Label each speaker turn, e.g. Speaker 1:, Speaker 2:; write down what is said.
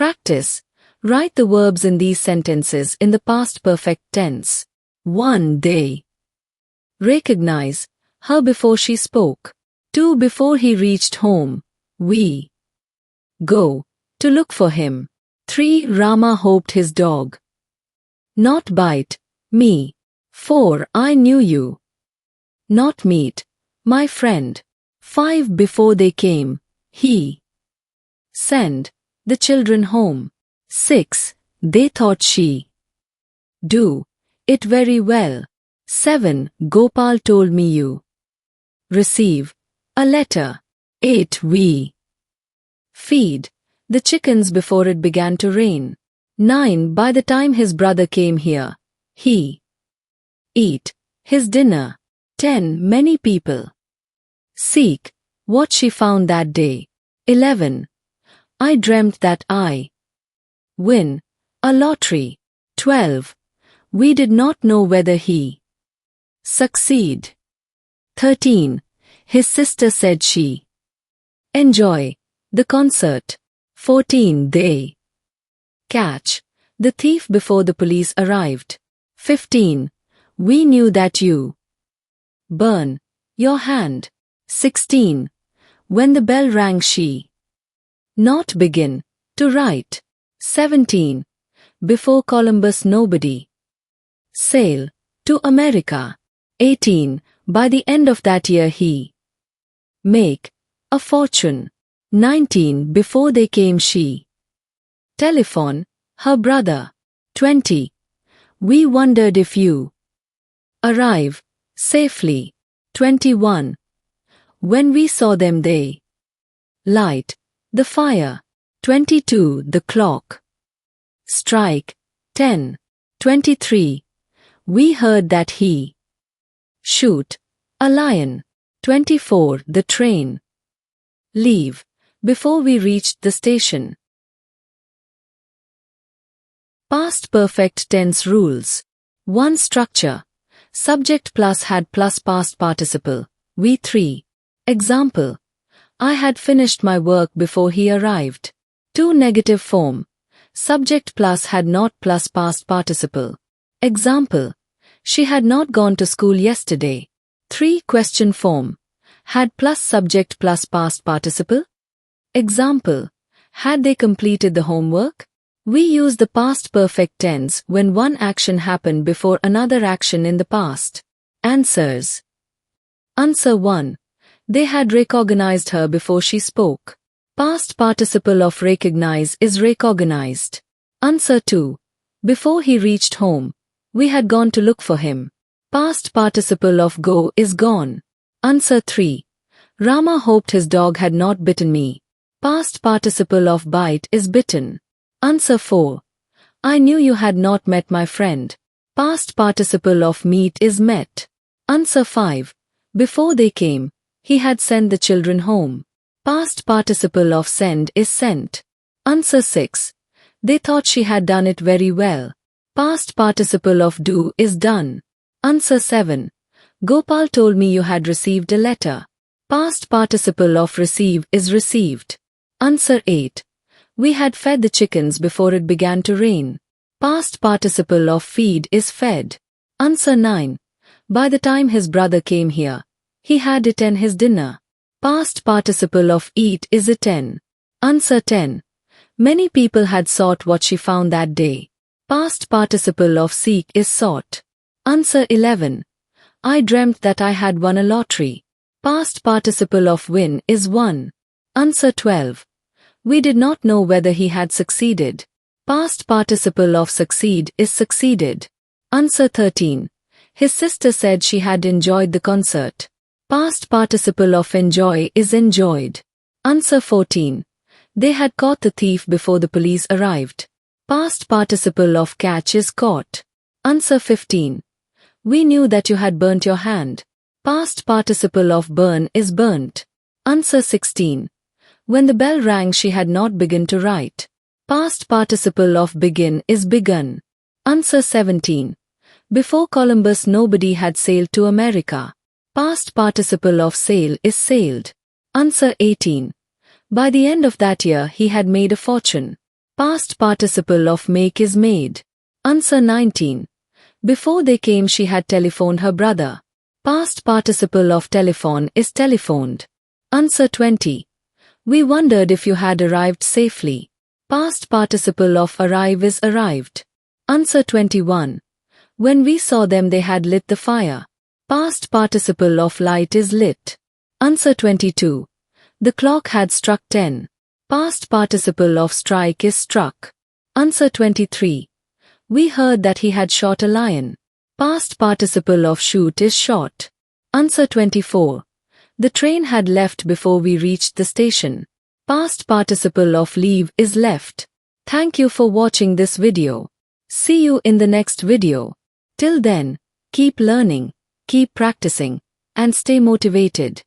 Speaker 1: Practice. Write the verbs in these sentences in the past perfect tense. 1. They recognize her before she spoke. 2. Before he reached home. We go to look for him. 3. Rama hoped his dog not bite me. 4. I knew you not meet my friend. 5. Before they came, he send the children home. 6. They thought she do it very well. 7. Gopal told me you receive a letter. 8. We feed the chickens before it began to rain. 9. By the time his brother came here, he eat his dinner. 10. Many people seek what she found that day. 11. I dreamt that I win a lottery. 12. We did not know whether he succeed. 13. His sister said she enjoy the concert. 14. They catch the thief before the police arrived. 15. We knew that you burn your hand. 16. When the bell rang she not begin to write. 17. Before Columbus nobody sail to America. 18. By the end of that year he make a fortune. 19. Before they came she telephone her brother. 20. We wondered if you arrive safely. 21. When we saw them they light the fire. 22. The clock strike 10. 23. We heard that he shoot a lion. 24. The train leave before we reached the station. Past perfect tense rules. 1. Structure. Subject plus had plus past participle. We 3. Example. I had finished my work before he arrived. 2. Negative form. Subject plus had not plus past participle. Example. She had not gone to school yesterday. 3. Question form. Had plus subject plus past participle. Example. Had they completed the homework? We use the past perfect tense when one action happened before another action in the past. Answers. Answer 1. They had recognized her before she spoke. Past participle of recognize is recognized. Answer 2. Before he reached home, we had gone to look for him. Past participle of go is gone. Answer 3. Rama hoped his dog had not bitten me. Past participle of bite is bitten. Answer 4. I knew you had not met my friend. Past participle of meet is met. Answer 5. Before they came, he had sent the children home. Past participle of send is sent. Answer 6. They thought she had done it very well. Past participle of do is done. Answer 7. Gopal told me you had received a letter. Past participle of receive is received. Answer 8. We had fed the chickens before it began to rain. Past participle of feed is fed. Answer 9. By the time his brother came here, he had eaten his dinner. Past participle of eat is eaten. Answer 10. Many people had sought what she found that day. Past participle of seek is sought. Answer 11. I dreamt that I had won a lottery. Past participle of win is won. Answer 12. We did not know whether he had succeeded. Past participle of succeed is succeeded. Answer 13. His sister said she had enjoyed the concert. Past participle of enjoy is enjoyed. Answer 14. They had caught the thief before the police arrived. Past participle of catch is caught. Answer 15. We knew that you had burnt your hand. Past participle of burn is burnt. Answer 16. When the bell rang she had not begun to write. Past participle of begin is begun. Answer 17. Before Columbus nobody had sailed to America. Past participle of sail is sailed. Answer 18. By the end of that year he had made a fortune. Past participle of make is made. Answer 19. Before they came she had telephoned her brother. Past participle of telephone is telephoned. Answer 20. We wondered if you had arrived safely. Past participle of arrive is arrived. Answer 21. When we saw them they had lit the fire. Past participle of light is lit. Answer 22. The clock had struck 10. Past participle of strike is struck. Answer 23. We heard that he had shot a lion. Past participle of shoot is shot. Answer 24. The train had left before we reached the station. Past participle of leave is left. Thank you for watching this video. See you in the next video. Till then, keep learning, keep practicing, and stay motivated.